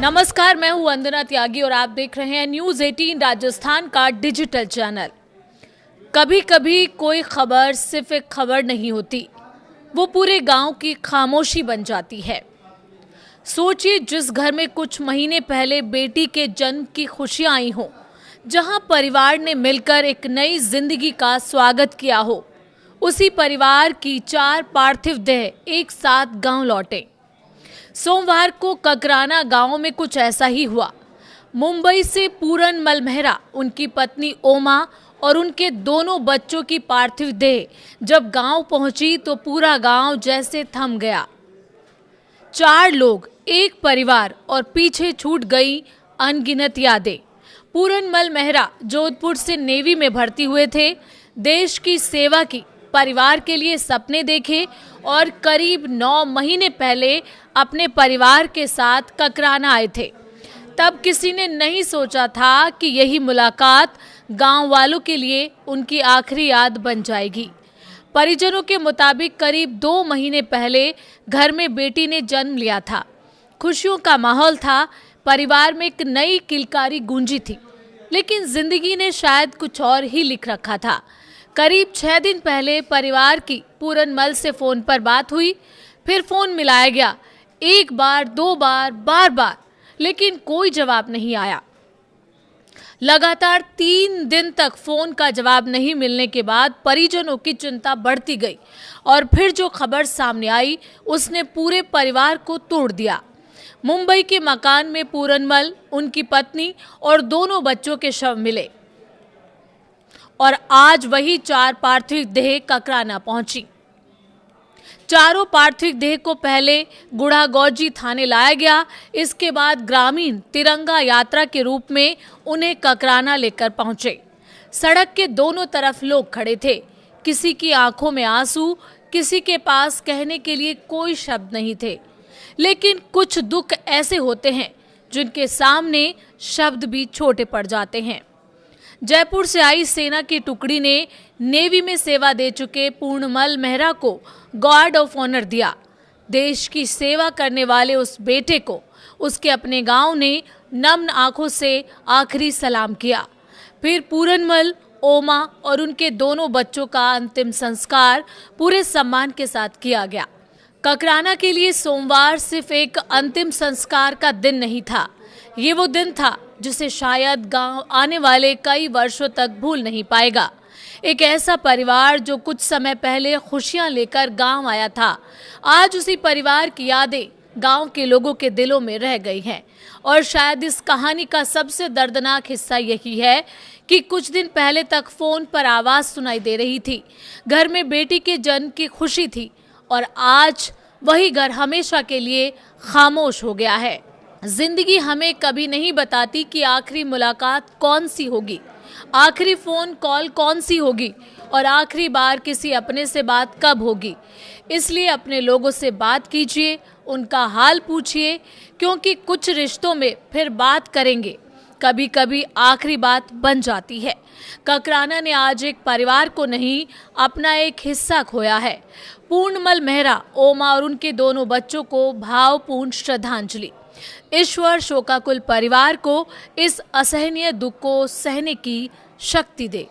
नमस्कार, मैं हूं वंदना त्यागी और आप देख रहे हैं न्यूज़ 18 राजस्थान का डिजिटल चैनल। कभी कभी कोई खबर सिर्फ एक खबर नहीं होती, वो पूरे गांव की खामोशी बन जाती है। सोचिए, जिस घर में कुछ महीने पहले बेटी के जन्म की खुशियां आई हों, जहां परिवार ने मिलकर एक नई जिंदगी का स्वागत किया हो, उसी परिवार की 4 पार्थिव देह एक साथ गांव लौटे। सोमवार को ककराना गांव में कुछ ऐसा ही हुआ। मुंबई से पूरनमल मेहरा, उनकी पत्नी ओमा और उनके दोनों बच्चों की पार्थिव देह जब गांव पहुंची तो पूरा गांव जैसे थम गया। 4 लोग, एक परिवार और पीछे छूट गई अनगिनत यादें। पूरनमल मेहरा जोधपुर से नेवी में भर्ती हुए थे, देश की सेवा की, परिवार के लिए सपने देखे और करीब 9 महीने पहले अपने परिवार के साथ ककराना आए थे। तब किसी ने नहीं सोचा था कि यही मुलाकात गांव वालों के लिए उनकी आखिरी याद बन जाएगी। परिजनों के मुताबिक करीब 2 महीने पहले घर में बेटी ने जन्म लिया था। खुशियों का माहौल था, परिवार में एक नई किलकारी गूंजी थी, लेकिन जिंदगी ने शायद कुछ और ही लिख रखा था। करीब 6 दिन पहले परिवार की पूरनमल से फोन पर बात हुई, फिर फोन मिलाया गया, 1 बार 2 बार, बार, लेकिन कोई जवाब नहीं आया। लगातार 3 दिन तक फोन का जवाब नहीं मिलने के बाद परिजनों की चिंता बढ़ती गई और फिर जो खबर सामने आई उसने पूरे परिवार को तोड़ दिया। मुंबई के मकान में पूरनमल, उनकी पत्नी और दोनों बच्चों के शव मिले और आज वही 4 पार्थिव देह ककराना पहुंची। चारों पार्थिव देह को पहले गुड़ागौजी थाने लाया गया, इसके बाद ग्रामीण तिरंगा यात्रा के रूप में उन्हें ककराना लेकर पहुंचे। सड़क के दोनों तरफ लोग खड़े थे, किसी की आंखों में आंसू, किसी के पास कहने के लिए कोई शब्द नहीं थे। लेकिन कुछ दुख ऐसे होते हैं जिनके सामने शब्द भी छोटे पड़ जाते हैं। जयपुर से आई सेना की टुकड़ी ने नेवी में सेवा दे चुके पूरनमल मेहरा को गार्ड ऑफ ऑनर दिया। देश की सेवा करने वाले उस बेटे को उसके अपने गांव ने नम्र आंखों से आखिरी सलाम किया। फिर पूरनमल, ओमा और उनके दोनों बच्चों का अंतिम संस्कार पूरे सम्मान के साथ किया गया। ककराना के लिए सोमवार सिर्फ एक अंतिम संस्कार का दिन नहीं था, ये वो दिन था जिसे शायद गांव आने वाले कई वर्षों तक भूल नहीं पाएगा। एक ऐसा परिवार जो कुछ समय पहले खुशियां लेकर गांव आया था, आज उसी परिवार की यादें गांव के लोगों के दिलों में रह गई हैं। और शायद इस कहानी का सबसे दर्दनाक हिस्सा यही है कि कुछ दिन पहले तक फोन पर आवाज सुनाई दे रही थी, घर में बेटी के जन्म की खुशी थी, और आज वही घर हमेशा के लिए खामोश हो गया है। जिंदगी हमें कभी नहीं बताती कि आखिरी मुलाकात कौन सी होगी, आखिरी फोन कॉल कौन सी होगी और आखिरी बार किसी अपने से बात कब होगी। इसलिए अपने लोगों से बात कीजिए, उनका हाल पूछिए, क्योंकि कुछ रिश्तों में फिर बात करेंगे कभी कभी आखिरी बात बन जाती है। ककराना ने आज एक परिवार को नहीं, अपना एक हिस्सा खोया है। पूरनमल मेहरा, ओमा और उनके दोनों बच्चों को भावपूर्ण श्रद्धांजलि। ईश्वर शोकाकुल परिवार को इस असहनीय दुख को सहने की शक्ति दे।